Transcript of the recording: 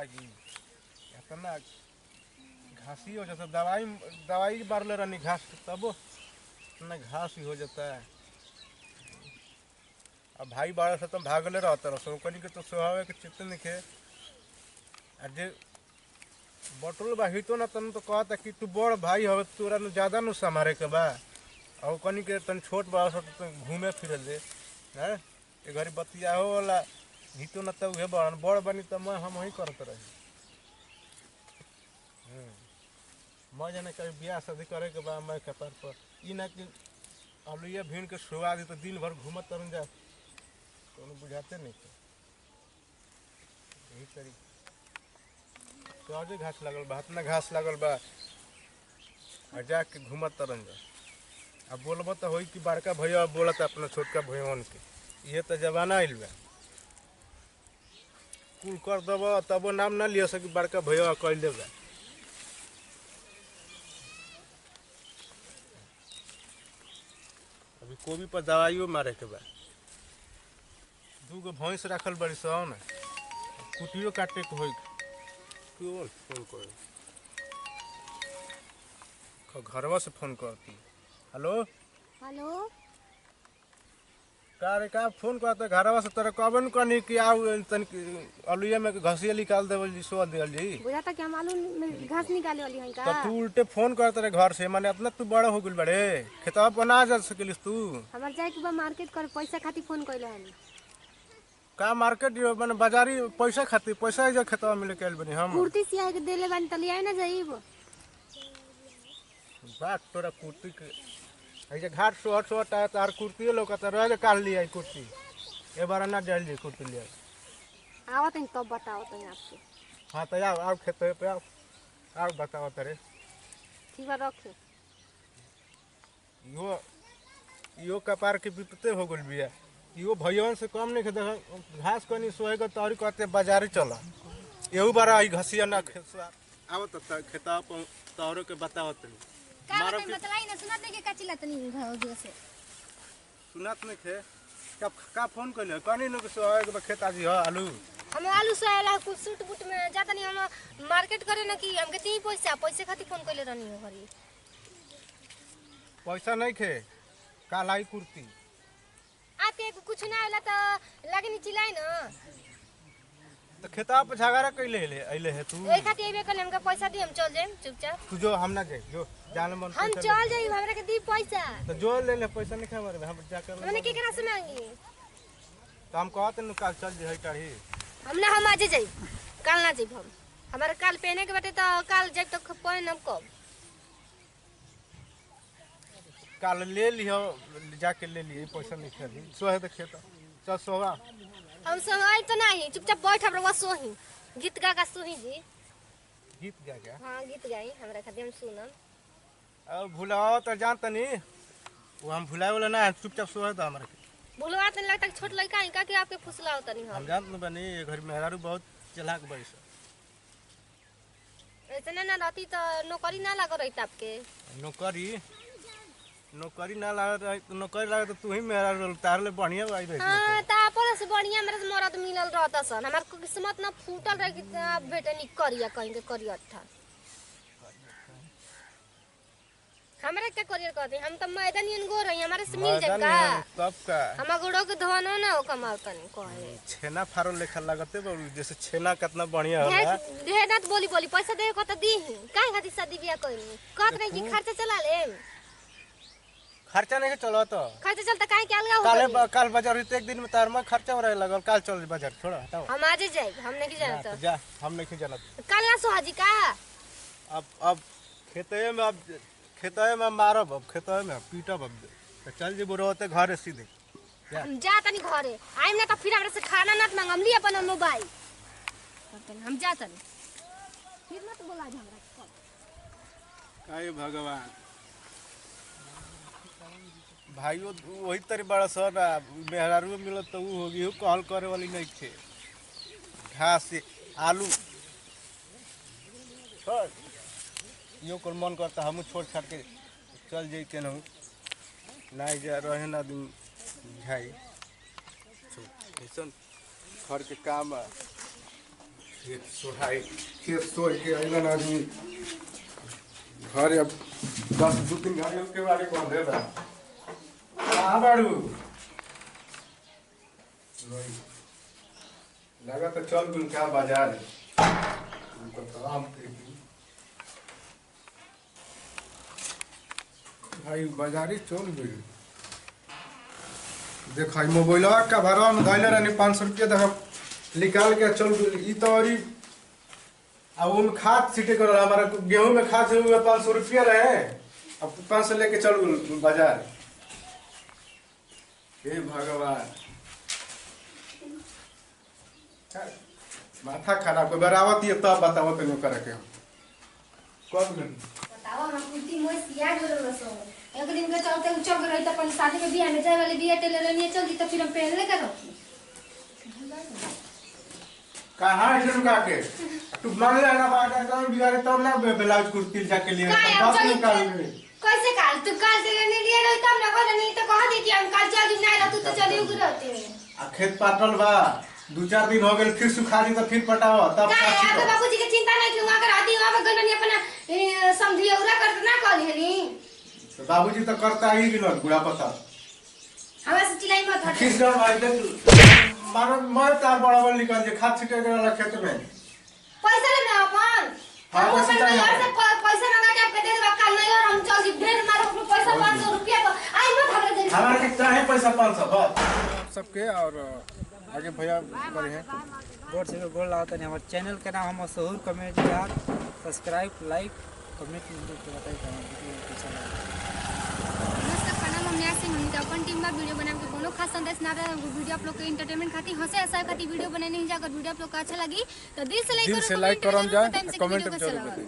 लागी इतना घासी हो जाता दवाई बारले रहनी घास तब इतना घास ही हो जाता है। अब भाई बारह से तो भागले रहता रहो कनी के तो स्वभाव के चित्त निखे जे बटुल बा हितो ना तन तो कहता कि तू बड़ भाई हो तोरा न ज्यादा न संभारे के बा और कनी के तन छोट बा तो घूमे फिरे दे हैं ए घरी बतिया हो वाला हितो ना तो उहे बड़ बनी तो मैं हम ही करत रही मैं जाने कभी ब्याह शादी करे के बा मैं कपार पर ई ना कि अलुआ भीड़ के सुहा दी तो दिन भर घूमत तरन जा कोनो बुझाते नहीं यही तरीके सहजे घास लगल बा इतना घास लगल बा और जाके घूमत तरन जा अब बोलब तो होई कि बड़का भैया बोलत अपना छोटका भैया के ये तो जमाना आइल बा कुल कर दब तब नाम ना लिया सकी बड़का भैया कैले बा। अभी कोबी पर दवाइयो मारे के बा दूगो भैंस रखल बड़ी सन कुटियो काटे के होई क्यों फोन कर घरवा से फोन करती हेलो हेलो का रे का फोन करते घरवा से तेरा कब न कनी कि आओ तन अलुआ में घसिया निकाल देवल जी सो देवल जी बुझाता कि हम आलू में घास निकाले वाली हई का तो तू उल्टे फोन करते रे घर से माने अपना तू बड़ा हो गेल बड़े खेतवा बना जा सकेलिस तू हमर जाए के बा मार्केट कर पैसा खातिर फोन कइले हन का मार्केट माने बाजारी पैसा खातिर पैसा जो खेतवा मिले के बनी हम कुर्ती सिया के देले बानी तली आए ना जाइब बात तोरा कुर्ती के ऐसे घाट सोहट सोहट आया तार कुर्ती लोकता रह जे काल लिया कुर्ती ए बार ना डाल जी कुर्ती लिया आवत हई तब बताओ तनी आपके हाँ तो आओ खेत पे आओ बताओ तेरे ठीक बा रखे यो कपार के विपते हो गल बिया यो भैया से कम नहीं खेत घास कनी सोएगा तौरी कहते बाजारे चला एहू बार आई घसिया ना खेसवा आओ तो खेता तौरो के बताओ तनी का बतलाई ना सुनत नहीं के काची लतनी हो से सुनत नहीं थे कब का फोन कइले कनी न सोएगा खेत आजी ह आलू हम आलू सोयाला कुछ सूट बूट में जाता नहीं हम मार्केट करे ना कि हमके ती पैसा खातिर फोन कइले रहनी हो घरी पैसा नहीं खे का लाई कुर्ती आपके कुछ ना आला तो लगनी चिल्लाई ना तो खेता पे झगड़ा कइले अइले है तू ओई खातिर एबे कल हमका पैसा दी हम चल जाएम चुपचाप तू जो हम ना जाए जो जाने मन हम चल जाई हमरा के दी पैसा तो जो ले ले पैसा नहीं खबर हम जाकर हमने केकरा से मांगी तो हम कहते न काल चल जे टाढ़ी हम आज जाई कल ना जाई हम हमारे काल पहने के बाटे तो काल जाई तो पहन हम कब काल ले लियो जाके ले लिए पैसा नहीं खेली सोहे तो खेता चल सोवा हम संग आई तो नहीं चुपचाप बैठ हमरा सोही गीत गा का सोही जी गीत गा क्या हां गीत गाई हमरा खातिर हम सुनम अब भुलाओ तो जानता नहीं वो हम भुलाए वाला ना चुपचाप सोहे तो हमारे भुलवा तो लगता छोट लड़का है का कि आपके फुसला होता नहीं हम जानत न बनी घर में मेहरारू बहुत चलाक बड़ी से इतना ना रहती तो नौकरी ना लग रही आपके नौकरी ना लगा नौकरी लगा तो तू ही मेहरारू तार ले बढ़िया आई रही हां तापर से बढ़िया मेरे से मरद मिलल रहता सन हमार किस्मत ना फूटल रह कि बेटे नी करिया कहीं के करिया था हमरा क्या करियर कहते हम तो मैदानियन गो रही हमारे से मिल जाए का तब का हम गोड़ो के धनो ना कमाल तनी कहे छेना फारो लेखा लगते बाबू जैसे छेना कितना बढ़िया होला ढेर ना बोली पैसा दे को तो दी काहे खातिर शादी बियाह करी कहत रही कि खर्चा चला ले खर्चा नहीं चलो तो खर्चा चलता काहे के अलगा हो काल बाजार होते एक दिन में तार में खर्चा रहे लगल काल चल बाजार छोड़ा हटाओ हम आज जाए हम नहीं जानत जा हम नहीं जानत कल ना सोहाजी का अब खेते में मारब अब खेते में पीटब अब तो चल जे बोरते घर सीधे हम जा तनी घरे आइम ना तो फिर हमरा से खाना ना मांगम ली अपन मोबाइल हम जा तनी फिर मत बोला हमरा काय भगवान भाइयों वही तरी बड़ा सर मेहरारू मिलत तो वो होगी कहल करे वाली नहीं थे घास आलू छोड़ यो को मन करता हम छोड़ छाड़ के चल जाई के नहीं जा रहे ना दिन झाई ऐसा घर के काम खेत सोहाई खेत सोह के अइलन आदमी घर अब 10-2-3 घड़ी के बारे कौन दे बा कहाँ बाड़ू लगा तो चल गुल क्या बाजार तो आम भाई बाजारी चल गई देखा मोबाइल का भरवा में धैले रहनी 500 रुपया देखा निकाल के चल गई ई तो और अब वो में खाद छीटे कर हमारा गेहूं में खाद छीटे 500 रुपया रहे अब 500 लेके चल गई बाजार हे भगवान माथा खराब कोई बरावत ये तब बताओ तो करे के कब दिन बताओ हम कुर्ती मोय सिया गलो सो एक दिन के चलते उचक रही त अपन शादी में बियाह में जाए वाली बियाह टेलर नहीं चलती तो फिर हम पहन ले कर कहाँ है लड़का के तू मान ले ना बात है तो बिगाड़े तब ना ब्लाउज कुर्ती जाके लिए बस निकाल ले कैसे काल तू काल से लेने लिए रही तब ना कर नहीं तो कह दी कि हम काल चल नहीं रह तू तो चलियो रहते आ खेत पाटल बा 2-4 दिन हो गए फिर सुखा दी तो फिर पटाओ तब तो बाबूजी के चिंता नहीं कि वहां कर आती वहां पर गलनी अपना समझियोरा कर ना कर हेली तो बाबूजी तो करता ही गिनो बुढ़ा पता हमरा से चिल्लाई मत हट किस गांव भाई देख मारो मैं तार बराबर निकाल जे खाद छिटे वाला खेत में पैसा ले ना अपन हाँ, हम पैसा अपन चाहिए। यार से पैसा मंगा के आपके दे देबा कल नहीं और हम चल जी भेड़ मारो अपना पैसा 500 रुपया तो आई मत हमरा दे हमारे के चाहे पैसा 500 बस सबके और आगे भैया करे हैं गोर से गोर लाता नहीं हमारे चैनल का नाम हम मशहूर कॉमेडी यार सब्सक्राइब लाइक कमेंट बताइए कैसा लगा नमस्कार प्रणाम हम न्यास सिंह हम अपन टीम में वीडियो बनाए के कोनो खास संदेश ना रहे वीडियो आप लोग के एंटरटेनमेंट खातिर हंसे हंसा खातिर वीडियो बनाने नहीं जाकर वीडियो आप लोग को अच्छा लगी तो दिल से लाइक दिल से लाइक करम जाए कमेंट जरूर बताइए।